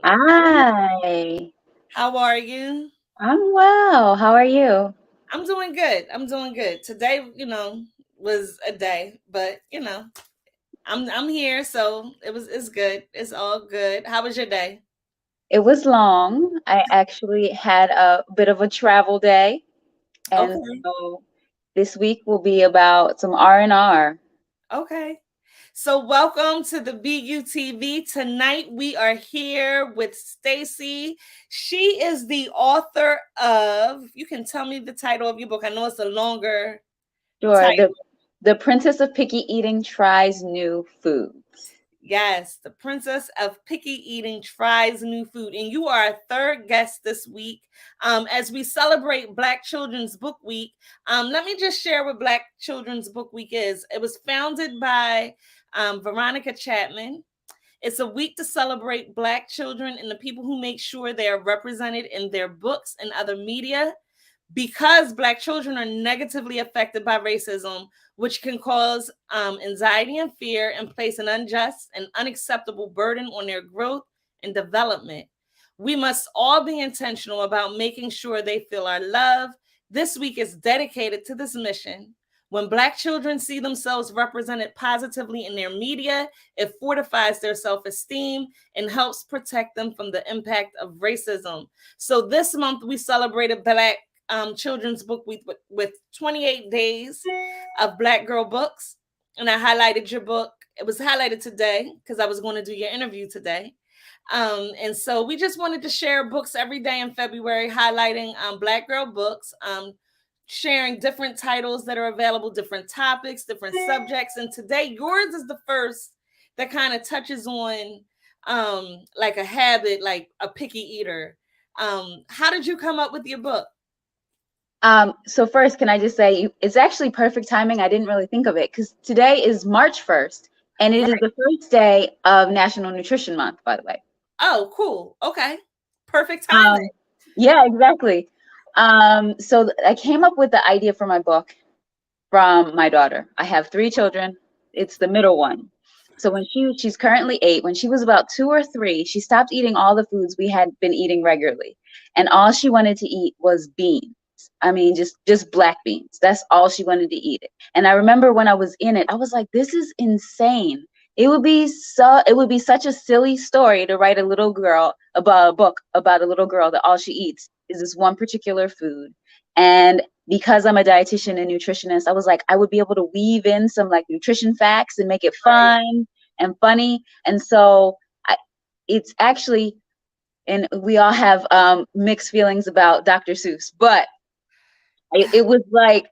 Hi, How are you? I'm well. How are you? I'm doing good. I'm doing good. Today, was a day, but I'm here, so it's good. It's all good. How was your day? It was long. I actually had a bit of a travel day, and Okay. so this week will be about some R&R. Okay. So welcome to the BUTV. Tonight we are here with Stacey. She is the author of, you can tell me the title of your book. I know it's a longer Sure, title. the Princess of Picky Eating tries new foods. Yes, the princess of picky eating tries new food. And you are our third guest this week. As we celebrate Black Children's Book Week, let me just share what Black Children's Book Week is. It was founded by Veronica Chapman. It's a week to celebrate Black children and the people who make sure they are represented in their books and other media because Black children are negatively affected by racism, which can cause anxiety and fear and place an unjust and unacceptable burden on their growth and development. We must all be intentional about making sure they feel our love. This week is dedicated to this mission. When Black children see themselves represented positively in their media, it fortifies their self esteem and helps protect them from the impact of racism. So, this month we celebrated Black Children's Book Week with 28 days of Black girl books. And I highlighted your book. It was highlighted today because I was going to do your interview today. And so we just wanted to share books every day in February, highlighting Black girl books, sharing different titles that are available, different topics, different subjects. And today, yours is the first that kind of touches on like a habit, like a picky eater. How did you come up with your book? So first, can I just say it's actually perfect timing. I didn't really think of it because today is March 1st, and it is Right. the first day of National Nutrition Month, by the way. Oh, cool. Okay. Perfect Um, timing. yeah, exactly. So I came up with the idea for my book from my daughter. I have three children. It's the middle one. So when she's currently 8, when she was about 2 or 3, she stopped eating all the foods we had been eating regularly, and all she wanted to eat was beans. I mean, just black beans. That's all she wanted to eat. And I remember when I was in it, I was like, this is insane. It would be such a silly story to write a little girl about a book about a little girl that all she eats is this one particular food. And because I'm a dietitian and nutritionist, I was like, I would be able to weave in some like nutrition facts and make it Right. fun and funny. And so it's actually, and we all have mixed feelings about Dr. Seuss, but it was like,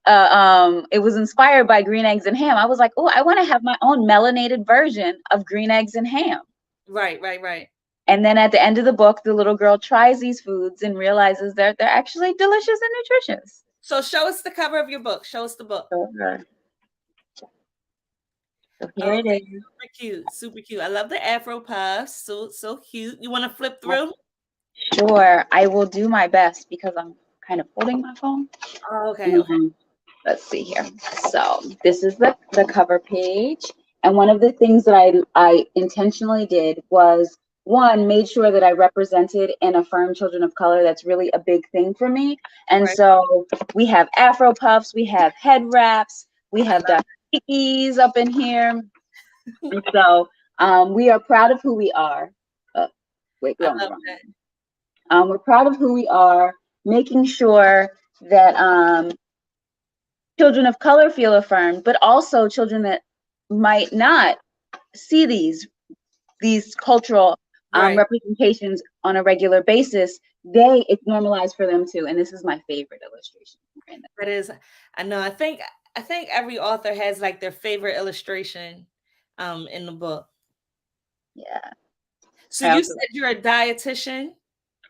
it was inspired by green eggs and ham. I was like, oh, I want to have my own melanated version of green eggs and ham. Right, right, right. And then at the end of the book, the little girl tries these foods and realizes they're actually delicious and nutritious. So show us the cover of your book. Show us the book. So, so here it Okay, is. super cute, super cute. I love the Afro puffs. So cute. You want to flip through? Sure, I will do my best because I'm kind of holding my phone. Oh, okay, okay. Mhm. Let's see here. So this is the cover page. And one of the things that I intentionally did was, one, made sure that I represented and affirmed children of color. That's really a big thing for me. And Right. so we have Afro puffs, we have head wraps, we I have love, Dr. Pickies up in here. And so we are proud of who we are. Uh, wait, I we're on the love wrong. that. We're proud of who we are, making sure that children of color feel affirmed, but also children that might not see these cultural Right. representations on a regular basis, it's normalized for them too. And this is my favorite illustration. That is, I know. I think every author has like their favorite illustration in the book. Yeah, So I you also said you're a dietitian.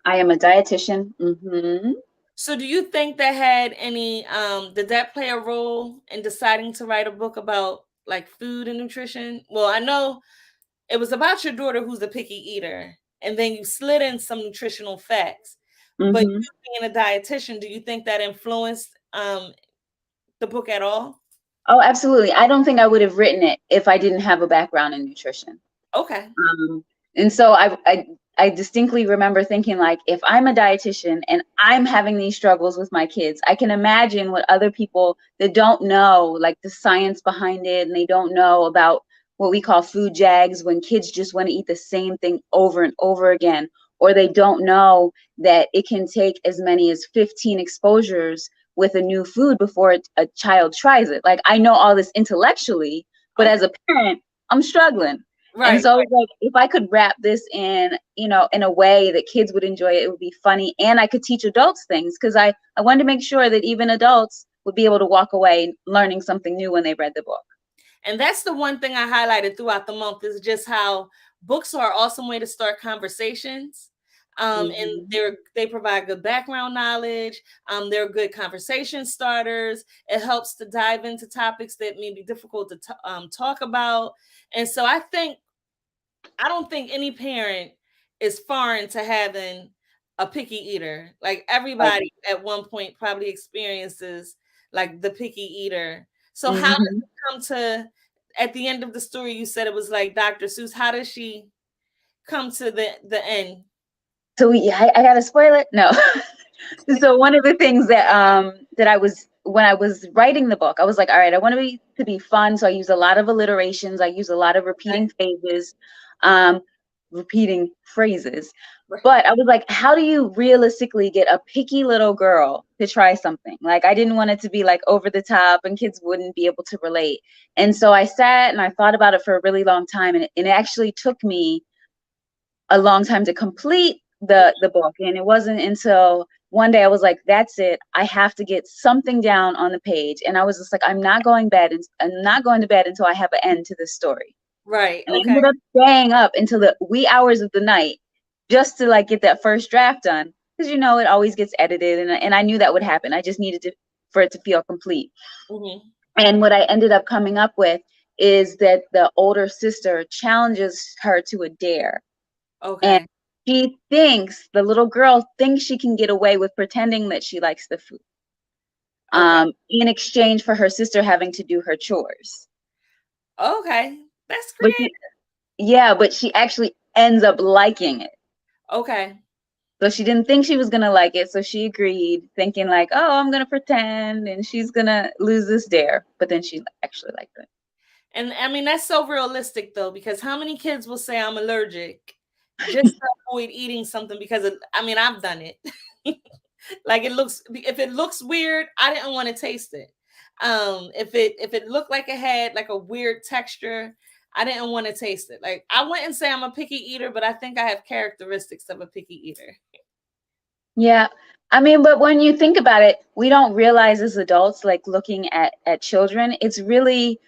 I am a dietitian. So do you think that had any did that play a role in deciding to write a book about like food and nutrition? Well, I know it was about your daughter who's a picky eater, and then you slid in some nutritional facts. But hmm you being a dietitian, do you think that influenced the book at all? Oh, absolutely. I don't think I would have written it if I didn't have a background in nutrition. Okay. Um, and so I distinctly remember thinking, like, if I'm a dietitian and I'm having these struggles with my kids, I can imagine what other people that don't know, like, the science behind it, and they don't know about what we call food jags, when kids just want to eat the same thing over and over again, or they don't know that it can take as many as 15 exposures with a new food before a child tries it. Like, I know all this intellectually, but Okay. as a parent, I'm struggling. And Right. so, like, if I could wrap this in, in a way that kids would enjoy it, it would be funny, and I could teach adults things, because I wanted to make sure that even adults would be able to walk away learning something new when they read the book. And that's the one thing I highlighted throughout the month, is just how books are an awesome way to start conversations. And Mm-hmm. they provide good background knowledge. They're good conversation starters. It helps to dive into topics that may be difficult to talk about. And so I don't think any parent is foreign to having a picky eater. Like, Right. everybody at one point probably experiences like the picky eater. So how does Mm-hmm. it come to, at the end of the story, you said it was like Dr. Seuss. How does she come to the end? So I gotta spoil it? No. So one of the things that I was, when I was writing the book, I was like, all right, I want to be fun, so I use a lot of alliterations, I use a lot of repeating phases, um, repeating phrases. Right. But I was like, how do you realistically get a picky little girl to try something? Like, I didn't want it to be like over the top and kids wouldn't be able to relate. And so I sat and I thought about it for a really long time, and it actually took me a long time to complete the book. And it wasn't until one day I was like, that's it, I have to get something down on the page. And I was just like, I'm not going to bed until I have an end to this story. Right. And I Okay. ended up staying up until the wee hours of the night just to, like, get that first draft done, because it always gets edited, and I knew that would happen. I just needed to for it to feel complete. Mm-hmm. And what I ended up coming up with is that the older sister challenges her to a dare. And Okay. the little girl thinks she can get away with pretending that she likes the food, Okay. in exchange for her sister having to do her chores. Okay. That's But creative. but she actually ends up liking it. Okay. So she didn't think she was gonna like it, so she agreed, thinking like, oh, I'm gonna pretend, and she's gonna lose this dare. But then she actually liked it. And I mean, that's so realistic though, because how many kids will say I'm allergic just to avoid eating something because I mean, I've done it. Like, if it looks weird, I didn't want to taste it. If it looked like it had like a weird texture, I didn't want to taste it. Like, I wouldn't say I'm a picky eater, but I think I have characteristics of a picky eater. Yeah. I mean, but when you think about it, we don't realize as adults, like, looking at children, it's really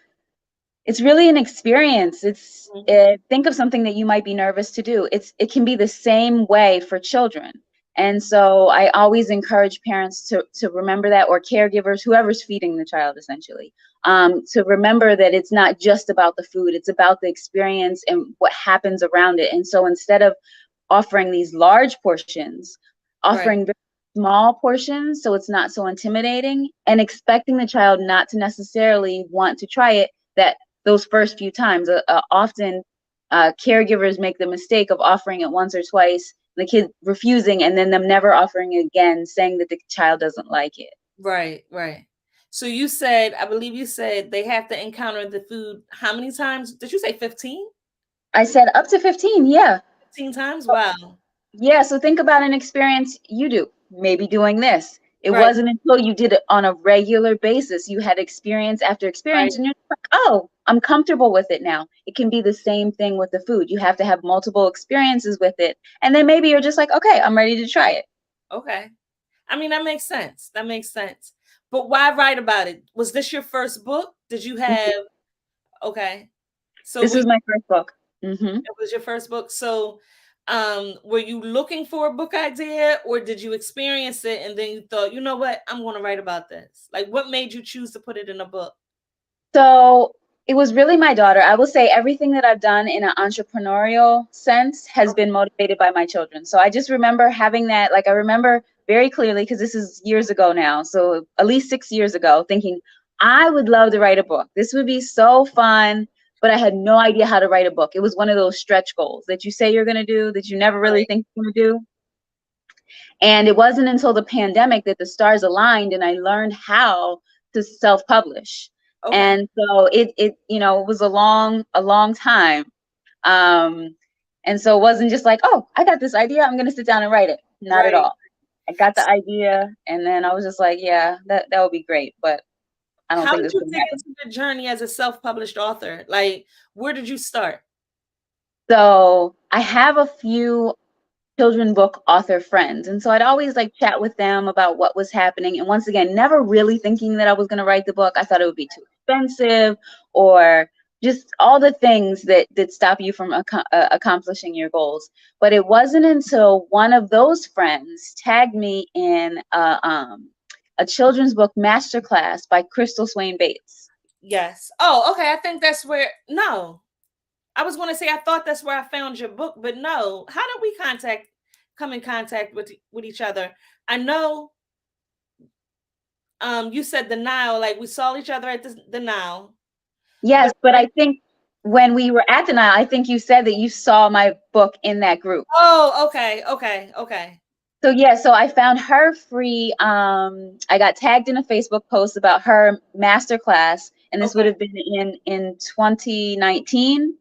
an experience. Mhm. Think of something that you might be nervous to do. It can be the same way for children. And so I always encourage parents to remember that, or caregivers, whoever's feeding the child, essentially, to remember that it's not just about the food, it's about the experience and what happens around it. And so instead of offering these large portions, Right. offering very small portions, so it's not so intimidating, and expecting the child not to necessarily want to try it that those first few times. Often caregivers make the mistake of offering it once or twice, the kid refusing, and then them never offering it again, saying that the child doesn't like it. Right. Right. So I believe you said they have to encounter the food how many times? Did you say 15? I said up to 15, yeah. 15 times? Wow. Yeah, so think about an experience you do, maybe doing this. It Right. wasn't until you did it on a regular basis, you had experience after Right. experience, and you're like, oh, I'm comfortable with it now. It can be the same thing with the food. You have to have multiple experiences with it. And then maybe you're just like, okay, I'm ready to try it. Okay. I mean, that makes sense. That makes sense. But why write about it? Was this your first book? Did you have, okay. So This was my first book. it was your first book. So were you looking for a book idea, or did you experience it and then you thought, you know what, I'm going to write about this? Like, what made you choose to put it in a book? So it was really my daughter. I will say everything that I've done in an entrepreneurial sense has been motivated by my children. So I just remember having that, like, I remember very clearly, because this is years ago now, so at least 6 years ago, thinking I would love to write a book. This would be so fun. but I had no idea how to write a book. It was one of those stretch goals that you say you're going to do that you never really Right. think you're going to do. And it wasn't until the pandemic that the stars aligned and I learned how to self-publish. Okay. And so it was a long time. Um, and so it wasn't just like, oh, I got this idea, I'm going to sit down and write it. Not at Right. all. I got the idea, and then I was just like, yeah, that would be great, but I don't How think did it's you going to get happen. into your journey as a self-published author? Like, where did you start? So I have a few children book author friends, and so I'd always like chat with them about what was happening. And once again, never really thinking that I was going to write the book. I thought it would be too expensive, or just all the things that stop you from accomplishing your goals. But it wasn't until one of those friends tagged me in a children's book masterclass by Crystal Swain Bates. Yes. Oh, okay. I think that's where. No, I was going to say I thought that's where I found your book, but no. How did we come in contact with each other? I know. You said the Nile, like we saw each other at the Nile. Yes, but I think when we were at the Nile, I think you said that you saw my book in that group. Oh, okay. So yeah, so I found her free. I got tagged in a Facebook post about her masterclass, and this would have been in 2019.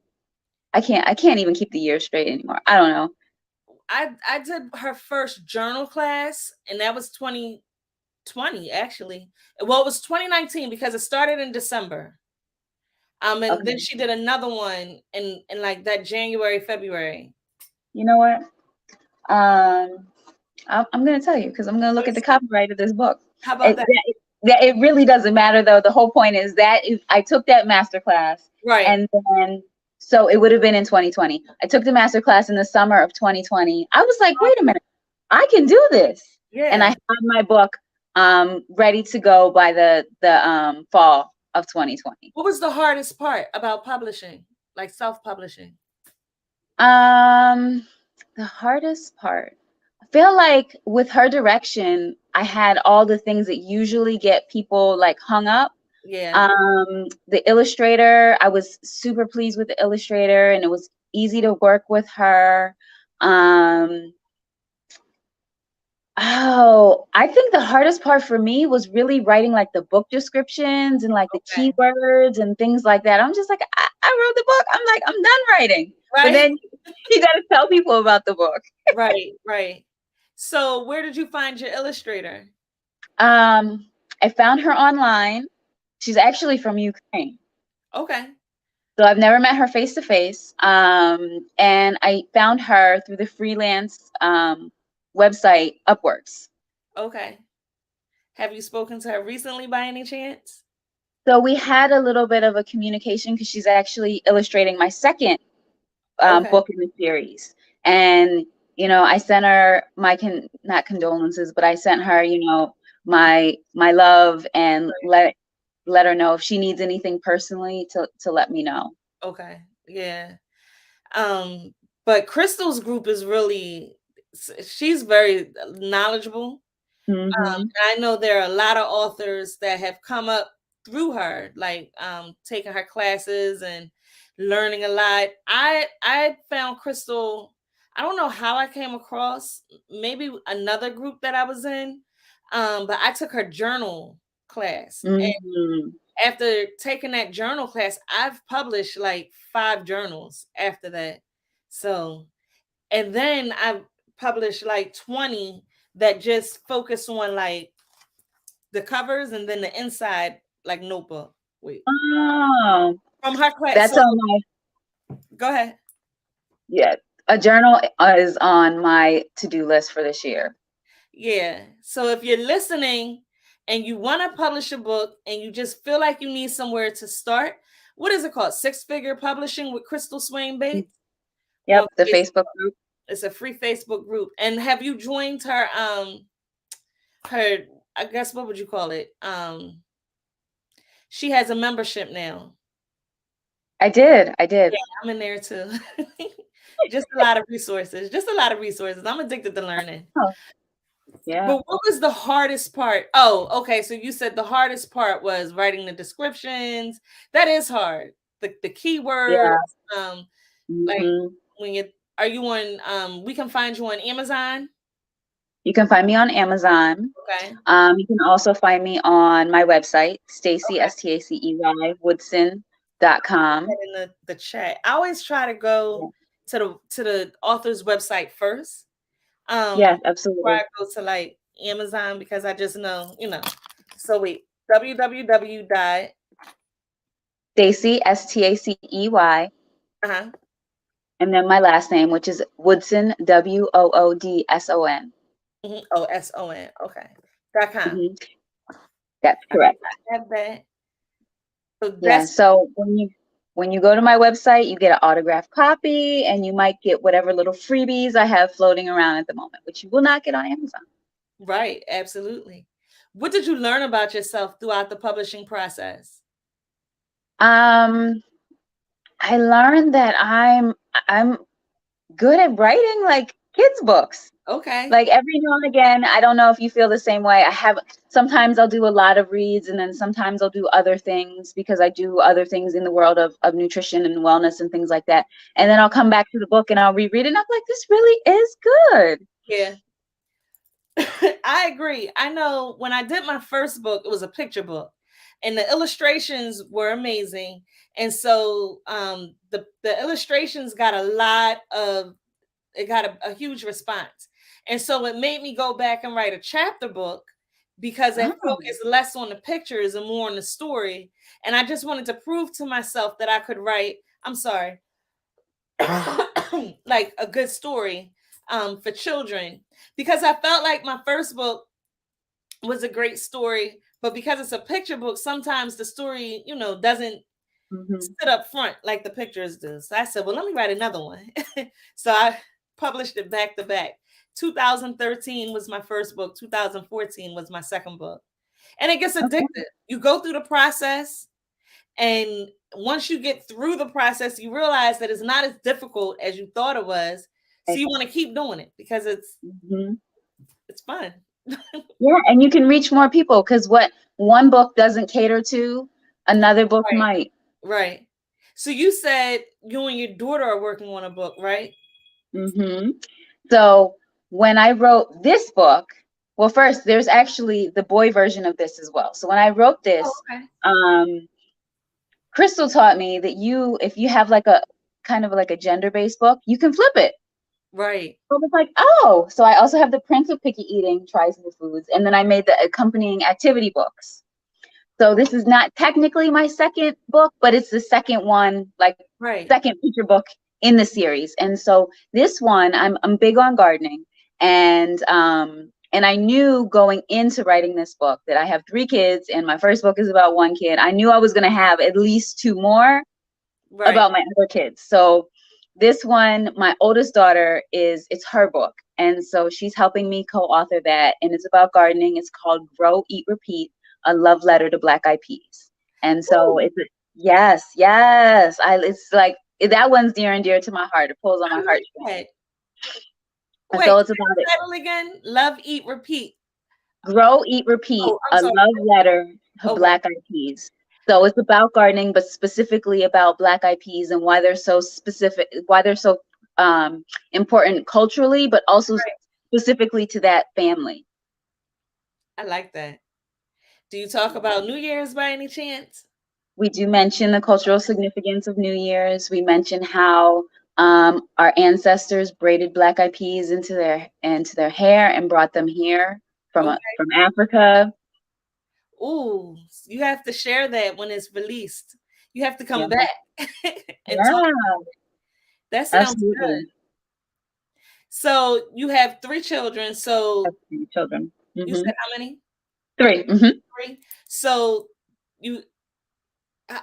I can't even keep the year straight anymore. I don't know. I did her first journal class, and that was 2020 actually. Well, it was 2019 because it started in December. And then she did another one in like that January, February. You know what? I'm going to tell you because I'm going to look at the copyright of this book. How about that? It really doesn't matter though. The whole point is that I took that masterclass, right? And then so it would have been in 2020. I took the masterclass in the summer of 2020. I was like, wait a minute, I can do this. Yeah. And I had my book ready to go by the fall of 2020. What was the hardest part about publishing, like self-publishing? The hardest part, I feel like with her direction, I had all the things that usually get people like hung up. Yeah. The illustrator, I was super pleased with the illustrator, and it was easy to work with her. I think the hardest part for me was really writing like the book descriptions and like the keywords and things like that. I'm just like, I wrote the book. I'm like, I'm done writing. Right. But then you got to tell people about the book. Right. So where did you find your illustrator? I found her online. She's actually from Ukraine. Okay. So I've never met her face to face. And I found her through the freelance website Upworks. Okay. Have you spoken to her recently by any chance? So we had a little bit of a communication because she's actually illustrating my second book in the series. And, I sent her my not condolences, but I sent her, my love and let her know if she needs anything personally to let me know. Okay. Yeah. But Crystal's group is she's very knowledgeable. Mm-hmm. I know there are a lot of authors that have come up through her, like taking her classes and learning a lot. I found Crystal, I don't know how I came across, maybe another group that I was in, but I took her journal class. Mm-hmm. And after taking that journal class, I've published like 5 journals after that. So, and then I've published like 20 that just focus on like the covers and then the inside like notebook. Wait. Oh. From her class. That's on my. Go ahead. Yeah, a journal is on my to-do list for this year. Yeah. So if you're listening and you want to publish a book and you just feel like you need somewhere to start, what is it called? 6-Figure Publishing with Crystal Swain Bates? Yep, the Facebook group. It's a free Facebook group. And have you joined her I guess what would you call it? She has a membership now. I did. Yeah, I'm in there too. Just a lot of resources. I'm addicted to learning. Oh, yeah. But what was the hardest part? Oh, okay. So you said the hardest part was writing the descriptions. That is hard. the keywords. Yeah. Like Mm-hmm. when are you on? We can find you on Amazon. You can find me on Amazon. Okay. You can also find me on my website, Stacey, Okay. Stacey, Woodson.com. In the chat. I always try to go to the author's website first. Yes, Before I absolutely. go to like Amazon, because I just know, So wait, www. Stacey, Stacey, Uh-huh. and then my last name, which is Woodson, Woodson. Mm-hmm. Oh, SON. Okay. .com. Mm-hmm. That's correct. I have that. So Yeah. that's So when you go to my website, you get an autographed copy, and you might get whatever little freebies I have floating around at the moment, which you will not get on Amazon. right. Absolutely. What did you learn about yourself throughout the publishing process? I learned that I'm good at writing like kids books. Okay. Like every now and again, I don't know if you feel the same way. Sometimes I'll do a lot of reads, and then sometimes I'll do other things because I do other things in the world of nutrition and wellness and things like that. And then I'll come back to the book and I'll reread it, and I'm like, this really is good. Yeah. I agree. I know when I did my first book, it was a picture book, and the illustrations were amazing. And so the illustrations got a huge response. And so it made me go back and write a chapter book because it Oh. focused less on the pictures and more on the story. And I just wanted to prove to myself that I could write, I'm sorry, like a good story for children, because I felt like my first book was a great story, but because it's a picture book, sometimes the story, doesn't sit up front like the pictures do. So I said, well, let me write another one. So I published it back to back. 2013 was my first book. 2014 was my second book. And it gets addictive. Okay. You go through the process, and once you get through the process, you realize that it's not as difficult as you thought it was. So you want to keep doing it because it's fun. Yeah, and you can reach more people because what one book doesn't cater to, another book Right. might. Right. So you said you and your daughter are working on a book, right? So when I wrote this book, well, first there's actually the boy version of this as well. So when I wrote this, Crystal taught me that if you have like a kind of like a gender-based book, you can flip it. Right. So I was like, oh, so I also have the Prince of Picky Eating, Tries New Foods, and then I made the accompanying activity books. So this is not technically my second book, but it's the second one, like second feature book in the series. And so this one, I'm big on gardening, and I knew going into writing this book that I have 3 kids, and my first book is about 1 kid. I knew I was going to have at least 2 more about my other kids. So this one, my oldest daughter, it's her book, and so she's helping me co-author that, and it's about gardening. It's called Grow, Eat, Repeat: A Love Letter to Black Eyed Peas. And so yes, it's like that one's near and dear to my heart. It pulls on my heart. Wait, so it's about it. Title again? Love, Eat, Repeat. Grow, Eat, Repeat: A Love Letter to Black Eyed Peas. So it's about gardening, but specifically about Black Eyed Peas and why they're so specific, why they're so important culturally, but also specifically to that family. I like that. Do you talk about New Year's by any chance? We do mention the cultural significance of New Year's. We mention how our ancestors braided Black Eyed Peas into their hair and brought them here from Africa. Ooh, you have to share that when it's released. You have to come back and talk about it. That sounds good. So you have 3 children. So 3 children. You said how many? 3. 3. So you,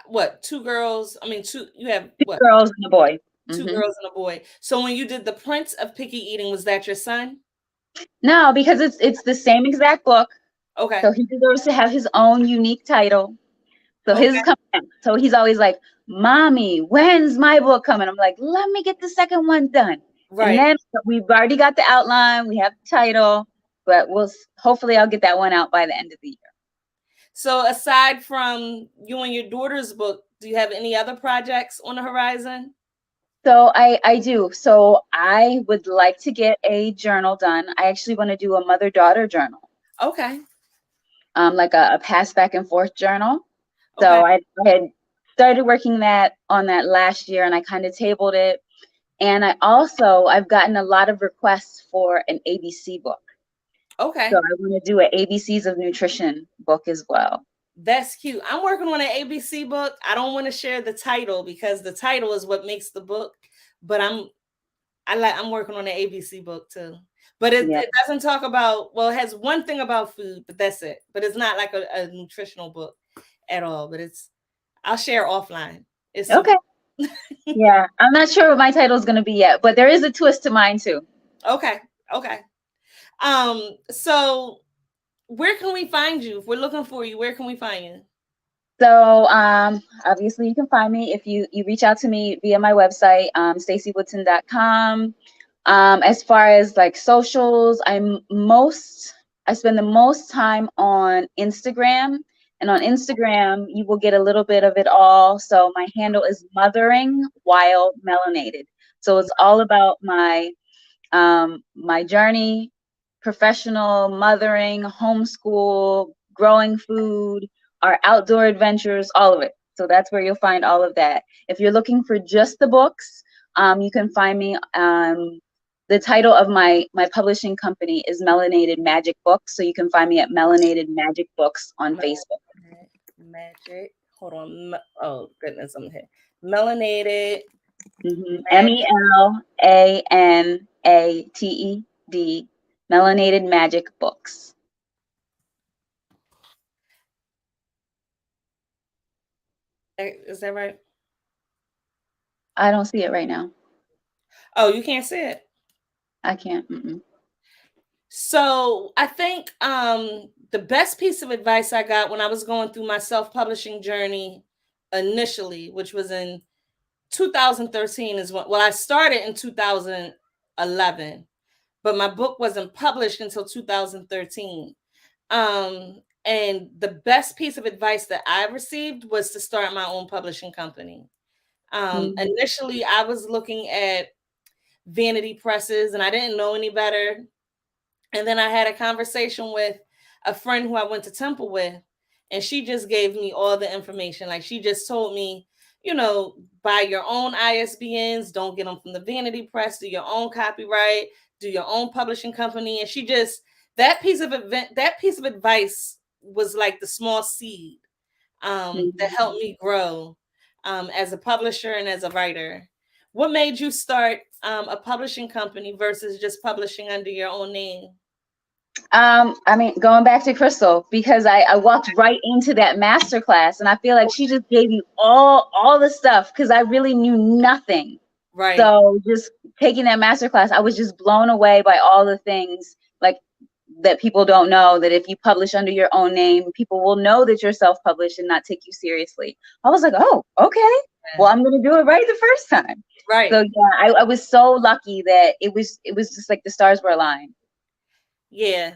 what? 2 girls? I mean, 2. You have 2 girls and a boy. 2 girls and a boy. So when you did the Prince of Picky Eating, was that your son? No, because it's the same exact book. Okay. So he deserves to have his own unique title. So his is coming out. So he's always like, "Mommy, when's my book coming?" I'm like, "Let me get the second one done." Right. And then we've already got the outline. We have the title, but hopefully I'll get that one out by the end of the year. So aside from you and your daughter's book, do you have any other projects on the horizon? So I do. So I would like to get a journal done. I actually want to do a mother-daughter journal, Okay. like a pass back and forth journal. Okay. So I had started working on that last year, and I kind of tabled it. And I've gotten a lot of requests for an ABC book. Okay. So I want to do an ABCs of Nutrition book as well. That's cute. I'm working on an ABC book. I don't want to share the title because the title is what makes the book. But I'm working on an ABC book too. But it doesn't talk about, well, it has one thing about food, but that's it. But it's not like a nutritional book at all. But I'll share offline. It's okay. Yeah, I'm not sure what my title is going to be yet, but there is a twist to mine too. Okay. So where can we find you? If we're looking for you, where can we find you? So obviously you can find me if you reach out to me via my website, staceywoodson.com. As far as like socials, I spend the most time on Instagram, and on Instagram you will get a little bit of it all. So my handle is Mothering While Melanated. So it's all about my journey, professional, mothering, homeschool, growing food, our outdoor adventures, all of it. So that's where you'll find all of that. If you're looking for just the books, you can find me. The title of my publishing company is Melanated Magic Books. So you can find me at Melanated Magic Books on Facebook. Magic. Hold on. Oh, goodness. I'm here. Melanated. MELANATED. Melanated Magic Books. Is that right? I don't see it right now. Oh, you can't see it? I can't. Mm-mm. So I think the best piece of advice I got when I was going through my self-publishing journey initially, which was in 2013 is when, well, I started in 2011, but my book wasn't published until 2013. And the best piece of advice that I received was to start my own publishing company. Initially, I was looking at vanity presses and I didn't know any better. And then I had a conversation with a friend who I went to Temple with, and she just gave me all the information. Like she just told me, buy your own ISBNs, don't get them from the vanity press, do your own copyright, do your own publishing company. And she just, that piece of advice was like the small seed that helped me grow as a publisher and as a writer. What made you start a publishing company versus just publishing under your own name? I mean, going back to Crystal, because I walked right into that masterclass, and I feel like she just gave you all the stuff because I really knew nothing. Right. So just taking that masterclass, I was just blown away by all the things like that people don't know, that if you publish under your own name, people will know that you're self-published and not take you seriously. I was like, oh, okay. Well, I'm going to do it right the first time. Right. So yeah, I was so lucky that it was just like the stars were aligned. Yeah.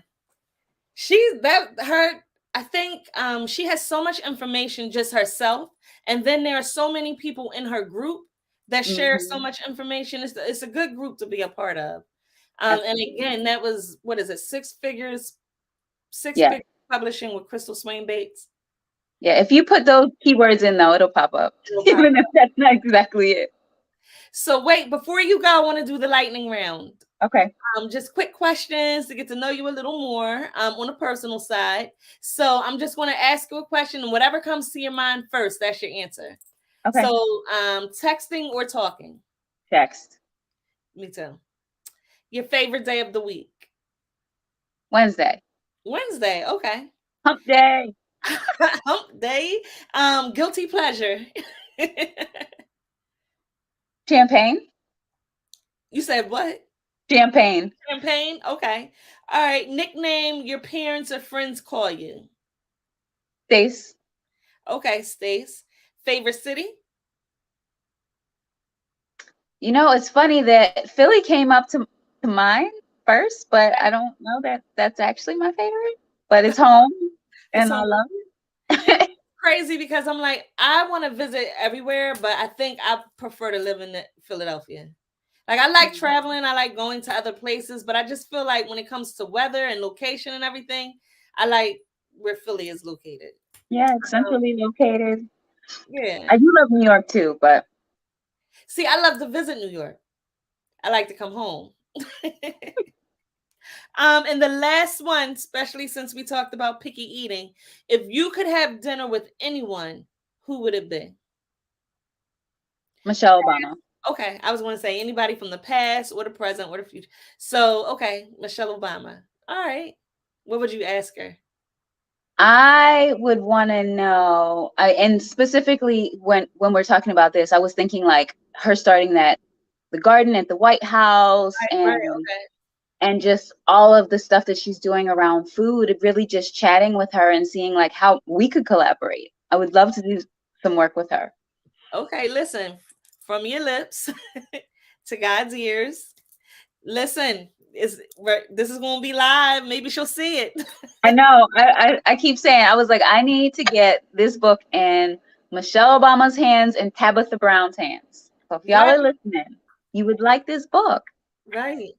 I think she has so much information just herself. And then there are so many people in her group that share so much information. It's a good group to be a part of. And again, that was, what is it? Six figures publishing with Crystal Swain Bates. Yeah. If you put those keywords in though, it'll pop up. Even if that's not exactly it. So wait, before you go, I want to do the lightning round. Okay. Just quick questions to get to know you a little more on a personal side. So I'm just going to ask you a question, and whatever comes to your mind first, that's your answer. Okay. So texting or talking? Text. Me too. Your favorite day of the week? Wednesday. Wednesday. Okay. Hump day. Hump day. Guilty pleasure. Champagne. You said what? Champagne. Champagne. Okay. All right. Nickname your parents or friends call you? Stace. Okay, Stace. Favorite city? It's funny that Philly came up to mine first, but I don't know that that's actually my favorite. But it's home, and I love it. Crazy because I'm like, I want to visit everywhere, but I think I prefer to live in Philadelphia. Like I like traveling, I like going to other places, but I just feel like when it comes to weather and location and everything, I like where Philly is located. Yeah, it's centrally located. Yeah. I do love New York too, but See, I love to visit New York. I like to come home. And the last one, especially since we talked about picky eating, if you could have dinner with anyone, who would it be? Michelle Obama. Okay, I was going to say anybody from the past or the present or the future. So, okay, Michelle Obama. All right. What would you ask her? I would want to know, and specifically when we're talking about this, I was thinking like her starting the garden at the White House, Right, okay. and just all of the stuff that she's doing around food, really just chatting with her and seeing like how we could collaborate. I would love to do some work with her. Okay, listen, from your lips to God's ears. Listen, this is going to be live. Maybe she'll see it. I know. I keep saying, I was like, I need to get this book in Michelle Obama's hands and Tabitha Brown's hands. So if y'all are listening, you would like this book. Right.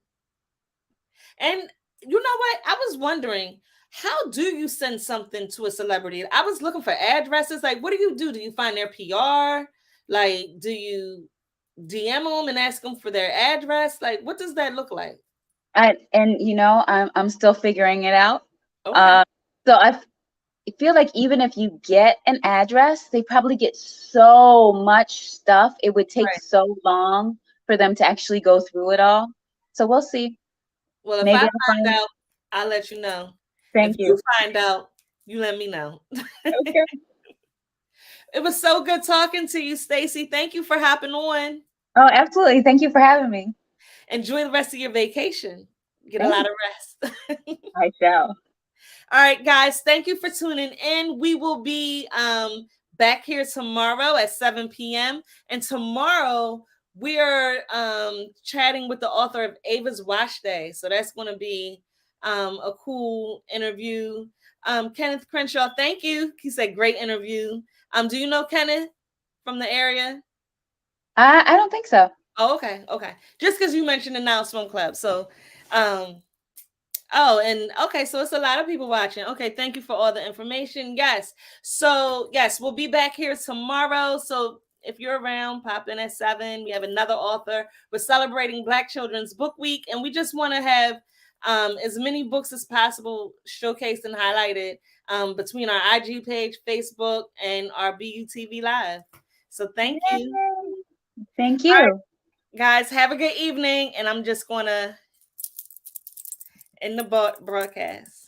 And you know what? I was wondering, how do you send something to a celebrity? I was looking for addresses. Like, what do you do? Do you find their PR? Like, do you DM them and ask them for their address? Like, what does that look like? I'm still figuring it out. Okay. So I feel like even if you get an address, they probably get so much stuff. It would take so long for them to actually go through it all. So we'll see. Well, if Maybe I I'll find out, I'll let you know. Thank If you you. find out, you let me know. Okay. It was so good talking to you, Stacey. Thank you for hopping on. Oh, absolutely. Thank you for having me. Enjoy the rest of your vacation. Get a Thanks. lot of rest. I shall. All right, guys. Thank you for tuning in. We will be back here tomorrow at 7 p.m. And tomorrow we're chatting with the author of Ava's Wash Day. So that's going to be a cool interview. Kenneth Crenshaw, thank you. He said great interview. Do you know Kenneth from the area? I don't think so. Oh, okay. Okay. Just because you mentioned the Now Swim Club. So, oh, and okay, so it's a lot of people watching. Okay, thank you for all the information. Yes. So, yes, we'll be back here tomorrow. So, if you're around, pop in at 7. We have another author. We're celebrating Black Children's Book Week, and we just want to have as many books as possible showcased and highlighted between our IG page, Facebook, and our BUTV Live. So, thank you. Thank you. Guys, have a good evening, and I'm just going to end the broadcast.